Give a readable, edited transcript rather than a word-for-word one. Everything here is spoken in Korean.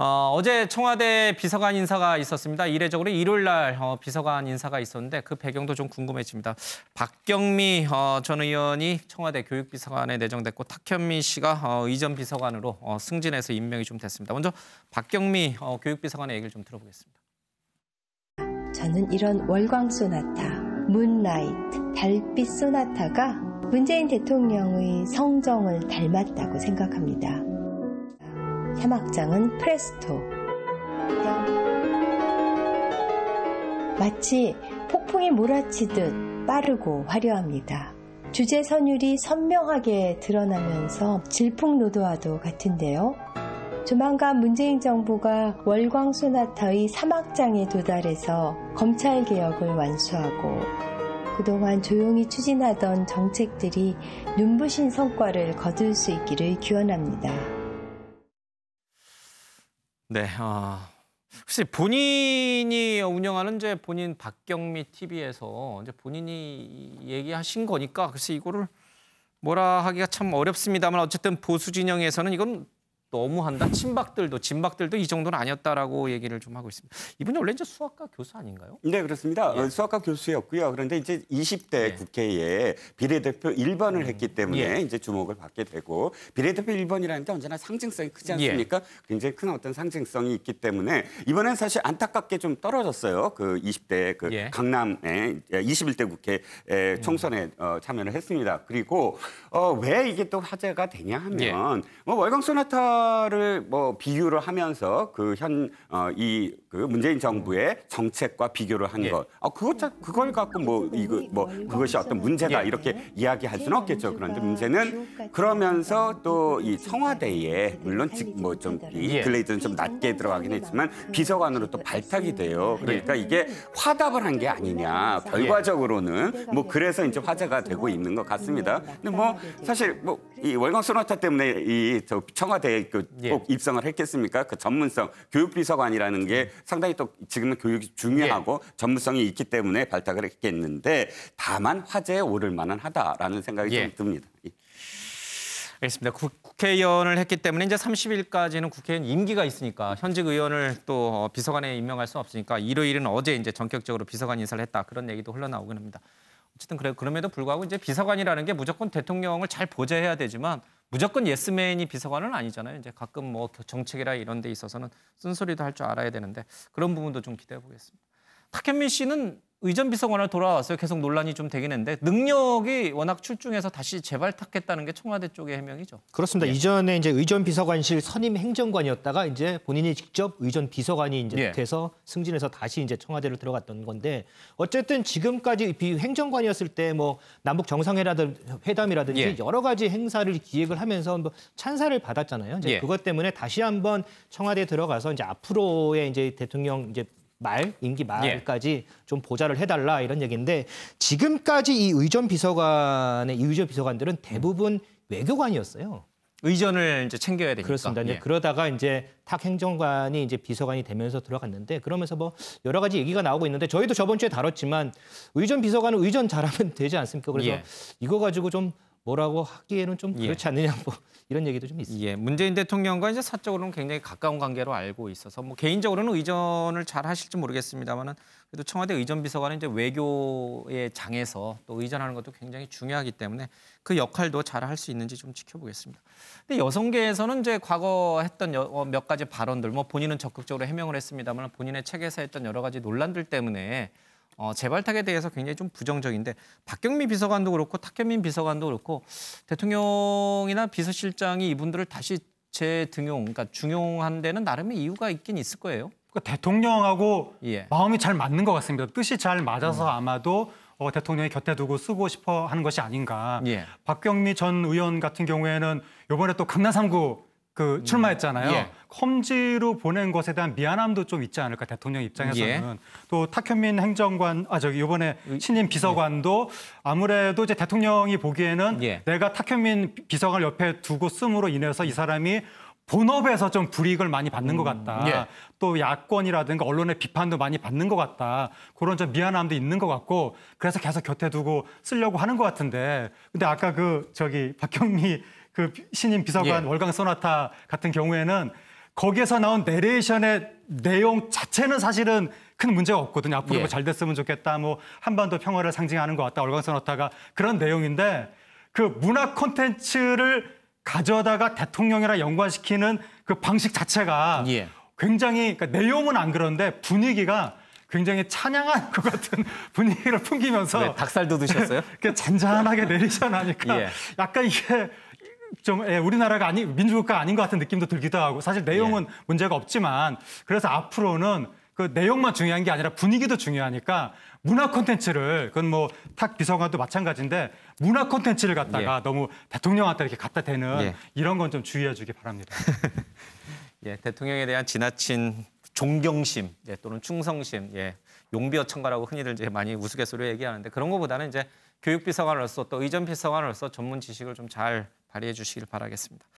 어제 청와대 비서관 인사가 있었습니다. 이례적으로 일요일 날 비서관 인사가 있었는데 그 배경도 좀 궁금해집니다. 박경미 전 의원이 청와대 교육비서관에 내정됐고 탁현민 씨가 의전 비서관으로 승진해서 임명이 좀 됐습니다. 먼저 박경미 교육비서관의 얘기를 좀 들어보겠습니다. 저는 이런 월광 소나타, 문라이트, 달빛 소나타가 문재인 대통령의 성정을 닮았다고 생각합니다. 3악장은 프레스토. 마치 폭풍이 몰아치듯 빠르고 화려합니다. 주제 선율이 선명하게 드러나면서 질풍노도와도 같은데요. 조만간 문재인 정부가 월광 소나타의 3악장에 도달해서 검찰개혁을 완수하고 그동안 조용히 추진하던 정책들이 눈부신 성과를 거둘 수 있기를 기원합니다. 네, 글쎄 본인이 운영하는 이제 본인 박경미 TV에서 이제 본인이 얘기하신 거니까 글쎄 이거를 뭐라 하기가 참 어렵습니다만 어쨌든 보수 진영에서는 이건 너무한다. 진박들도 이 정도는 아니었다라고 얘기를 좀 하고 있습니다. 이분이 원래 이제 수학과 교수 아닌가요? 네, 그렇습니다. 예. 수학과 교수였고요. 그런데 이제 20대 국회에 비례대표 1번을 했기 때문에 이제 주목을 받게 되고 비례대표 1번이라는 게 언제나 상징성이 크지 않습니까? 굉장히 큰 어떤 상징성이 있기 때문에 이번엔 사실 안타깝게 좀 떨어졌어요. 그 20대 그 강남의 21대 국회 총선에 참여를 했습니다. 그리고 왜 이게 또 화제가 되냐 하면 뭐 월광 소나타를 뭐 비교를 하면서 그 문재인 정부의 정책과 비교를 한 것, 그걸 갖고 그것이 어떤 문제다 이렇게 이야기할 수는 없겠죠. 그런데 문제는 그러면서 또 이 청와대에 물론 이 글레이드는 좀 낮게 들어가긴 했지만 비서관으로 또 발탁이 돼요. 그러니까 이게 화답을 한 게 아니냐. 결과적으로는 뭐 그래서 이제 화제가 되고 있는 것 같습니다. 근데 뭐 사실 이 월광 소나타 때문에 이 청와대에 꼭 입성을 했겠습니까? 그 전문성, 교육비서관이라는 게 상당히 또 지금은 교육이 중요하고 전문성이 있기 때문에 발탁을 했겠는데 다만 화제에 오를 만한 하다라는 생각이 좀 듭니다. 알겠습니다. 국회의원을 했기 때문에 이제 30일까지는 국회의원 임기가 있으니까 현직 의원을 또 비서관에 임명할 수 없으니까 일요일은 어제 이제 전격적으로 비서관 인사를 했다 그런 얘기도 흘러나오긴 합니다. 어쨌든 그럼에도 불구하고 이제 비서관이라는 게 무조건 대통령을 잘 보좌해야 되지만 무조건 예스맨이 비서관은 아니잖아요. 이제 가끔 뭐 정책이라 이런 데 있어서는 쓴소리도 할 줄 알아야 되는데 그런 부분도 좀 기대해 보겠습니다. 탁현민 씨는 의전 비서관으로 돌아왔어요. 계속 논란이 좀 되긴 했는데 능력이 워낙 출중해서 다시 재발탁했다는 게 청와대 쪽의 해명이죠. 그렇습니다. 이전에 이제 의전 비서관실 선임 행정관이었다가 이제 본인이 직접 의전 비서관이 이제 돼서 승진해서 다시 이제 청와대로 들어갔던 건데 어쨌든 지금까지 행정관이었을 때 뭐 남북 정상회담이라든지 여러 가지 행사를 기획을 하면서 뭐 찬사를 받았잖아요. 이제 그것 때문에 다시 한번 청와대에 들어가서 이제 앞으로의 이제 대통령 이제 임기 말까지 좀 보좌를 해달라 이런 얘기인데 지금까지 이 의전 비서관들은 대부분 외교관이었어요. 의전을 이제 챙겨야 되니까. 그렇습니다. 이제 그러다가 이제 탁 행정관이 이제 비서관이 되면서 들어갔는데 그러면서 뭐 여러 가지 얘기가 나오고 있는데 저희도 저번 주에 다뤘지만 의전 비서관은 의전 잘하면 되지 않습니까? 그래서 이거 가지고 좀 뭐라고 하기에는 좀 그렇지 않느냐 뭐 이런 얘기도 좀 있습니다. 문재인 대통령과 이제 사적으로는 굉장히 가까운 관계로 알고 있어서 뭐 개인적으로는 의전을 잘 하실지 모르겠습니다만은 그래도 청와대 의전 비서관은 이제 외교의 장에서 또 의전하는 것도 굉장히 중요하기 때문에 그 역할도 잘 할 수 있는지 좀 지켜보겠습니다. 근데 여성계에서는 이제 과거 했던 몇 가지 발언들, 뭐 본인은 적극적으로 해명을 했습니다만 본인의 책에서 했던 여러 가지 논란들 때문에 재발탁에 대해서 굉장히 좀 부정적인데 박경미 비서관도 그렇고 탁현민 비서관도 그렇고 대통령이나 비서실장이 이분들을 다시 재등용, 그러니까 중용한 데는 나름의 이유가 있긴 있을 거예요. 그러니까 대통령하고 마음이 잘 맞는 것 같습니다. 뜻이 잘 맞아서 아마도 대통령이 곁에 두고 쓰고 싶어 하는 것이 아닌가. 박경미 전 의원 같은 경우에는 이번에 또 강남 3구 출마했잖아요. 험지로 보낸 것에 대한 미안함도 좀 있지 않을까, 대통령 입장에서는. 또 탁현민 행정관, 이번에 신임 비서관도 아무래도 이제 대통령이 보기에는 내가 탁현민 비서관을 옆에 두고 씀으로 인해서 이 사람이 본업에서 좀 불이익을 많이 받는 것 같다. 또 야권이라든가 언론의 비판도 많이 받는 것 같다. 그런 좀 미안함도 있는 것 같고 그래서 계속 곁에 두고 쓰려고 하는 것 같은데 근데 아까 박경미 신임 비서관 월광 소나타 같은 경우에는 거기에서 나온 내레이션의 내용 자체는 사실은 큰 문제가 없거든요. 앞으로 예. 잘 됐으면 좋겠다. 뭐 한반도 평화를 상징하는 것 같다. 월광선 넣다가 그런 내용인데 그 문화 콘텐츠를 가져다가 대통령이랑 연관시키는 그 방식 자체가 예. 굉장히 그러니까 내용은 안 그런데 분위기가 굉장히 찬양한 것 같은 분위기를 풍기면서 왜 닭살도 드셨어요? 잔잔하게 내리션 하니까 예. 약간 이게 좀 우리나라가 민주국가 아닌 것 같은 느낌도 들기도 하고 사실 내용은 문제가 없지만 그래서 앞으로는 그 내용만 중요한 게 아니라 분위기도 중요하니까 문화 콘텐츠를 그건 뭐 탁 비서관도 마찬가지인데 문화 콘텐츠를 갖다가 너무 대통령한테 이렇게 갖다 대는 이런 건 좀 주의해 주기 바랍니다. 예, 대통령에 대한 지나친 존경심 또는 충성심, 용비어천가라고 흔히들 이제 많이 우스갯소리로 얘기하는데 그런 것보다는 이제 교육비서관으로서 또 의전비서관으로서 전문 지식을 좀 잘 발휘해 주시길 바라겠습니다.